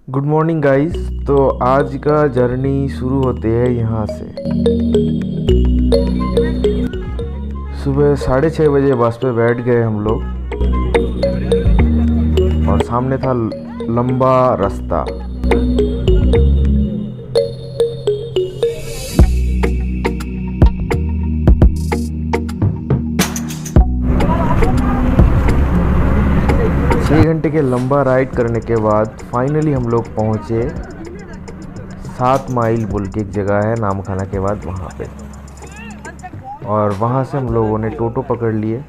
Good morning guys. तो आज का जर्नी शुरू होते है यहाँ से। सुबह 6:30 बजे बस पे बैठ गए हम लोग और सामने था लंबा रास्ता। 6 घंटे के लंबा राइड करने के बाद फाइनली हम लोग पहुँचे 7 माइल बोल के एक जगह है नामखाना के बाद वहाँ पे। और वहाँ से हम लोगों ने टोटो पकड़ लिए।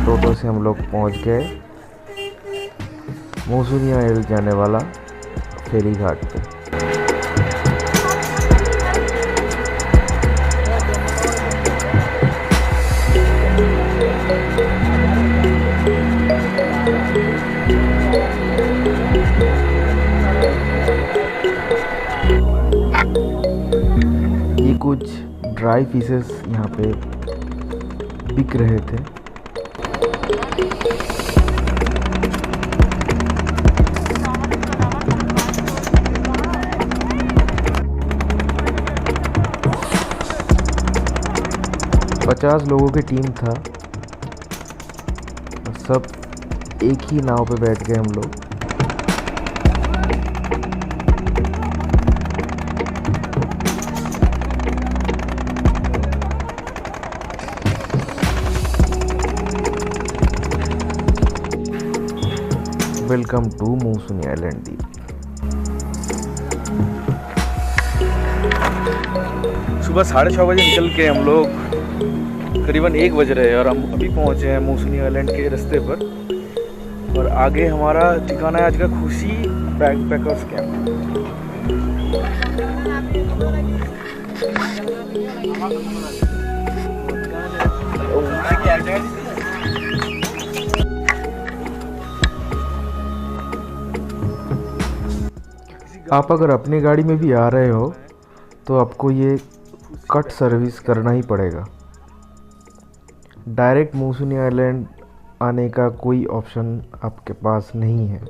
टोटो से हम लोग पहुँच गए मौसूनिया हिल जाने वाला फेरी घाट पे। ये कुछ ड्राई फिशेस यहाँ पे बिक रहे थे। पचास लोगों की टीम था। सब एक ही नाव पे बैठ गए हम लोग। वेलकम टू मौसूनिया आइलैंड द्वीप। सुबह 6:30 बजे निकल के हम लोग करीबन 1 बज रहे हैं और हम अभी पहुंचे हैं मौसूनिया आइलैंड के रास्ते पर। और आगे हमारा ठिकाना है आज का खुशी बैकपैकर्स कैंप। आप अगर अपनी गाड़ी में भी आ रहे हो तो आपको ये कट सर्विस करना ही पड़ेगा। डायरेक्ट मौसूनिया आइलैंड आने का कोई ऑप्शन आपके पास नहीं है।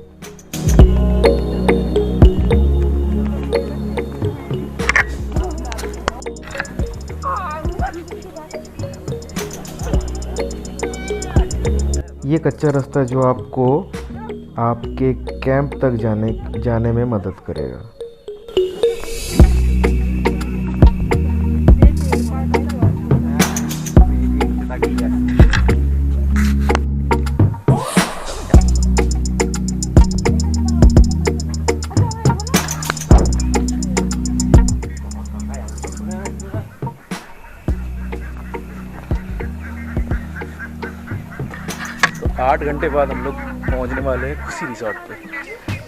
ये कच्चा रास्ता जो आपको आपके कैंप तक जाने में मदद करेगा। तो 8 घंटे बाद हम लोग पहुंचने वाले हैं खुशी रिसोर्ट पे।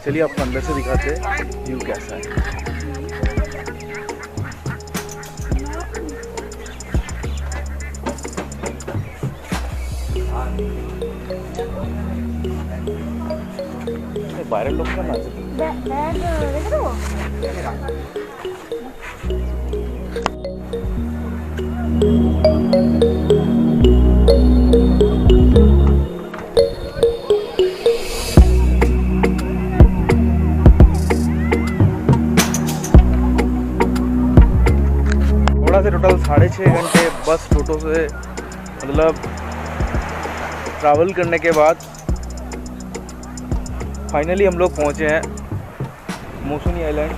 चलिए आपको अंदर से दिखाते हैं व्यू कैसा है। वायरल लोग का नाच से टोटल 6.5 घंटे बस टोटो से मतलब ट्रैवल करने के बाद फाइनली हम लोग पहुंचे हैं मौसूनिया आइलैंड।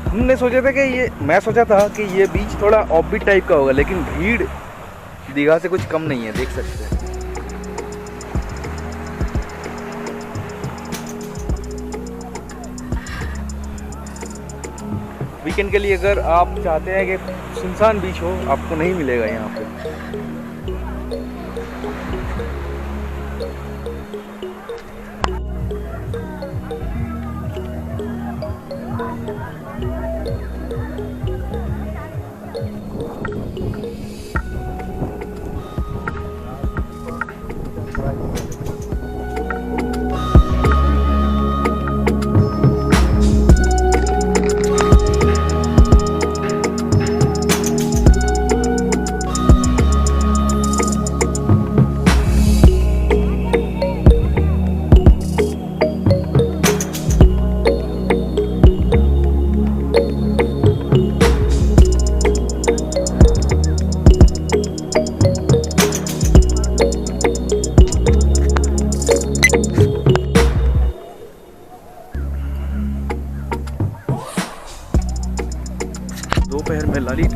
हमने सोचा था कि मैं सोचा था कि ये बीच थोड़ा ऑफबीट टाइप का होगा, लेकिन भीड़ दीघा से कुछ कम नहीं है, देख सकते हैं। वीकेंड के लिए अगर आप चाहते हैं कि सुनसान बीच हो, आपको नहीं मिलेगा यहाँ पे।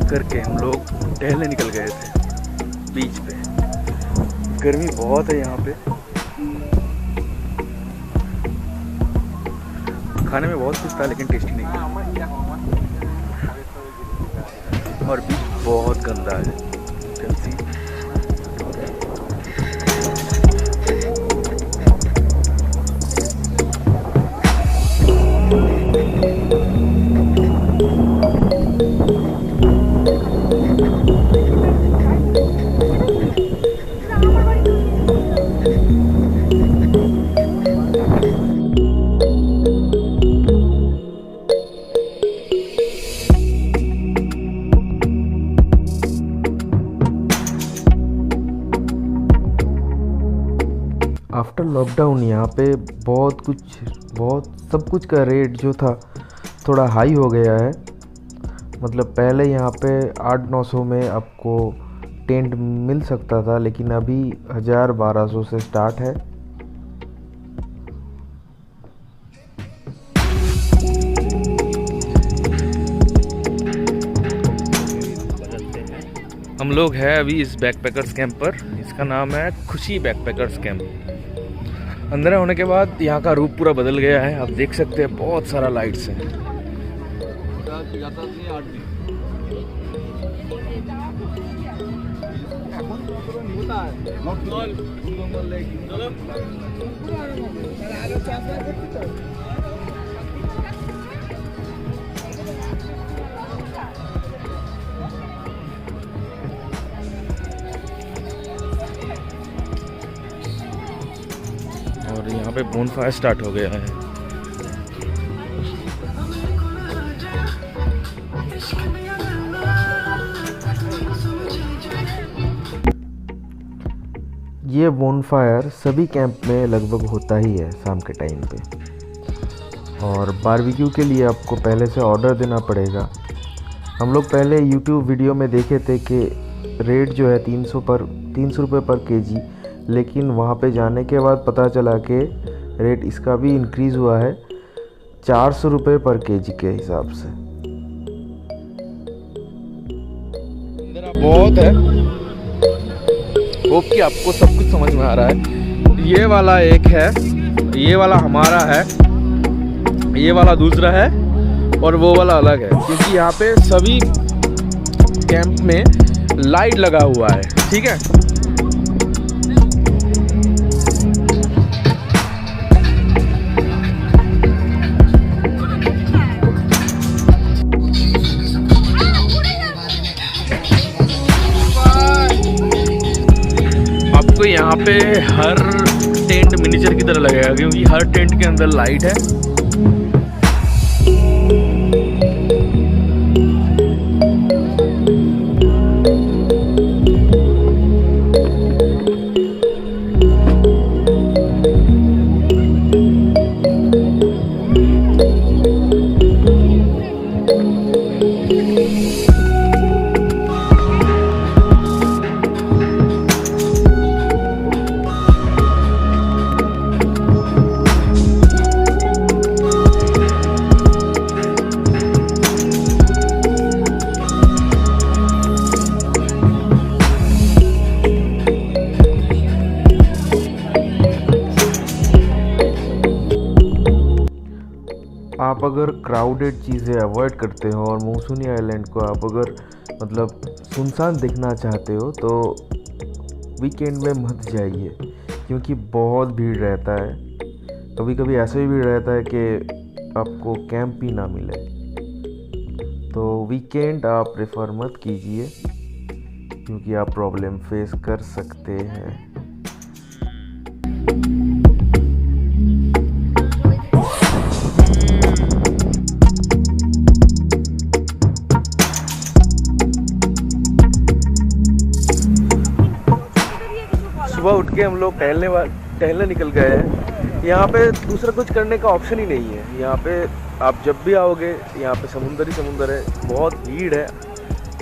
करके हम लोग टहलने निकल गए थे बीच पे। गर्मी बहुत है यहाँ पे, खाने में बहुत कुछ था लेकिन टेस्टी नहीं था, और बीच बहुत गंदा है। कैसी आफ्टर लॉकडाउन यहाँ पे बहुत सब कुछ का रेट जो था थोड़ा हाई हो गया है। मतलब पहले यहाँ पे 800-900 में आपको टेंट मिल सकता था, लेकिन अभी 1000-1200 से स्टार्ट है। हम लोग हैं अभी इस बैकपैकर्स कैंप पर। इसका नाम है खुशी बैकपैकर्स कैंप। अंदर होने के बाद यहाँ का रूप पूरा बदल गया है, आप देख सकते हैं बहुत सारा लाइट्स है। और यहाँ पे बोनफायर स्टार्ट हो गया है। ये बोनफायर सभी कैंप में लगभग होता ही है शाम के टाइम पे, और बारबेक्यू के लिए आपको पहले से ऑर्डर देना पड़ेगा। हम लोग पहले YouTube वीडियो में देखे थे कि रेट जो है 300 रुपये पर केजी, लेकिन वहाँ पे जाने के बाद पता चला कि रेट इसका भी इंक्रीज़ हुआ है 400 रुपये पर केजी के हिसाब से। बहुत है, होप कि आपको सब कुछ समझ में आ रहा है। ये वाला एक है, ये वाला हमारा है, ये वाला दूसरा है, और वो वाला अलग है, क्योंकि यहाँ पे सभी कैंप में लाइट लगा हुआ है। ठीक है, आपको यहाँ पे हर टेंट मिनीचर की तरह लगेगा, क्योंकि हर टेंट के अंदर लाइट है। आप अगर क्राउडेड चीज़ें अवॉइड करते हो और मौसूनी आइलैंड को आप अगर मतलब सुनसान देखना चाहते हो तो वीकेंड में मत जाइए, क्योंकि बहुत भीड़ रहता है। कभी कभी ऐसे भी भीड़ रहता है कि आपको कैंप भी ना मिले। तो वीकेंड आप प्रेफर मत कीजिए, क्योंकि आप प्रॉब्लम फेस कर सकते हैं। सुबह उठ के हम लोग टहलने निकल गए हैं। यहाँ पे दूसरा कुछ करने का ऑप्शन ही नहीं है। यहाँ पे आप जब भी आओगे, यहाँ पे समुंदर है, बहुत भीड़ है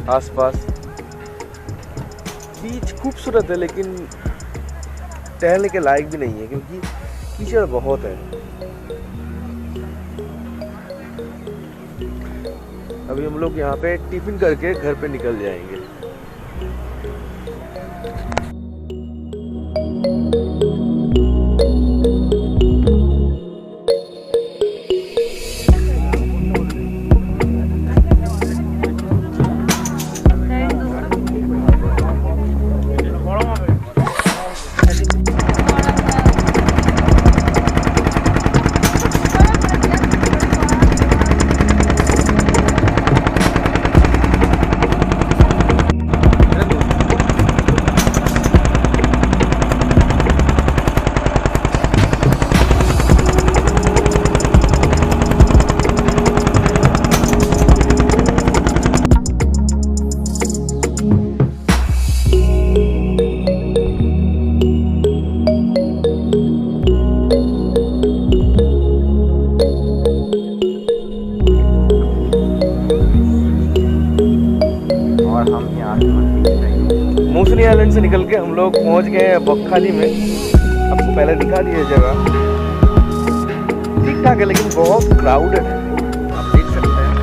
आसपास। बीच खूबसूरत है लेकिन टहलने के लायक भी नहीं है, क्योंकि कीचड़ बहुत है। अभी हम लोग यहाँ पे टिफिन करके घर पे निकल जाएंगे। मूसनी आइलैंड से निकल के हम लोग पहुंच गए हैं बकखाली में। आपको पहले दिखा दी है जगह, ठीक ठाक है लेकिन बहुत क्राउडेड है, आप देख सकते हैं।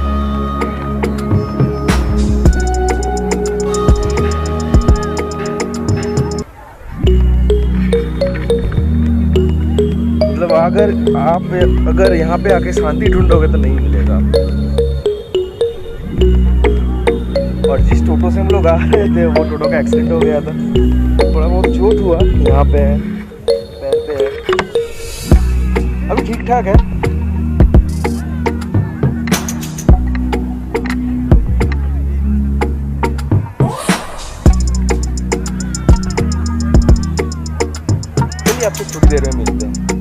मतलब अगर यहाँ पे आके शांति ढूंढोगे तो नहीं मिलेगा। और जिस टोटो से हम लोग आ रहे थे वो टोटो का एक्सीडेंट हो गया था, थोड़ा बहुत चोट हुआ यहाँ पे है, पैर पे है, अभी ठीक ठाक है। चलिए आपसे थोड़ी देर में मिलते हैं।